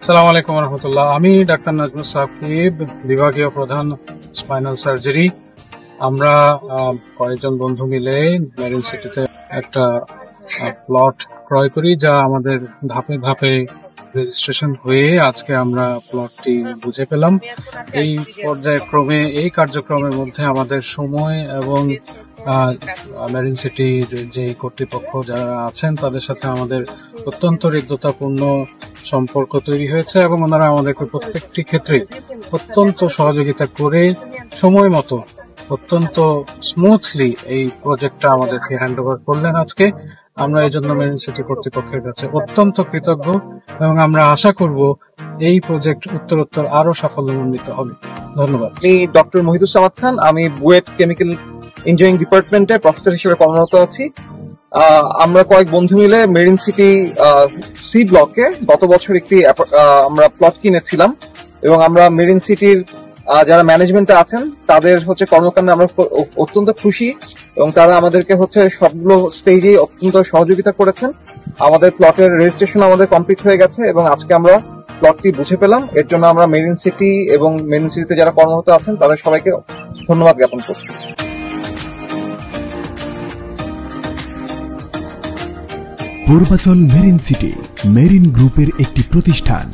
আসসালামু আলাইকুম রহমতুল্লাহ। আমি ডাক্তার নাজমুস সাকিব, বিভাগীয় প্রধান স্পাইনাল সার্জারি। আমরা কয়েকজন বন্ধু মিলে মেরিন সিটিতে একটা প্লট ক্রয় করি, যা আমাদের ধাপে ধাপে রেজিস্ট্রেশন হয়ে আজকে আমরা প্লটটি বুঝে পেলাম। এই পর্যায়ক্রমে এই কার্যক্রমের মধ্যে আমাদের সময় এবং মেরিন সিটির যে কর্তৃপক্ষ যারা আছেন তাদের সাথে আমাদের অত্যন্ত হৃদ্যতাপূর্ণ সম্পর্ক তৈরি হয়েছে এবং ওনারা আমাদেরকে প্রত্যেকটি ক্ষেত্রে অত্যন্ত সহযোগিতা করে সময় মতো অত্যন্ত স্মুথলি এই প্রজেক্টটা আমাদেরকে হ্যান্ড ওভার করলেন আজকে। আমরা এই জন্য মেরিন সিটি কর্তৃপক্ষের কাছে অত্যন্ত কৃতজ্ঞ এবং আমরা আশা করব এই প্রজেক্ট উত্তরোত্তর আরো সাফল্যমণ্ডিত হবে। ধন্যবাদ। আমি ডক্টর মহিদুজ্জামান খান, আমি বুয়েট কেমিক্যাল ইঞ্জিনিয়ারিং ডিপার্টমেন্টে প্রফেসর হিসেবে কর্মরত আছি। আমরা কয়েক বন্ধু মিলে মেরিন সিটি সি ব্লকে গত বছর একটি আমরা প্লট কিনেছিলাম এবং আমরা মেরিন সিটির যারা ম্যানেজমেন্টে আছেন তাদের কর্মকাণ্ডে আমরা অত্যন্ত খুশি এবং তারা আমাদেরকে সবগুলো স্টেজে অত্যন্ত সহযোগিতা করেছেন। আমাদের প্লটের রেজিস্ট্রেশন আমাদের কমপ্লিট হয়ে গেছে এবং আজকে আমরা প্লটটি বুঝে পেলাম। এর জন্য আমরা মেরিন সিটি এবং মেরিন সিটিতে যারা কর্মরত আছেন তাদের সবাইকে ধন্যবাদ জ্ঞাপন করছি। পূর্বাচল মেরিন সিটি মেরিন গ্রুপের একটি প্রতিষ্ঠান।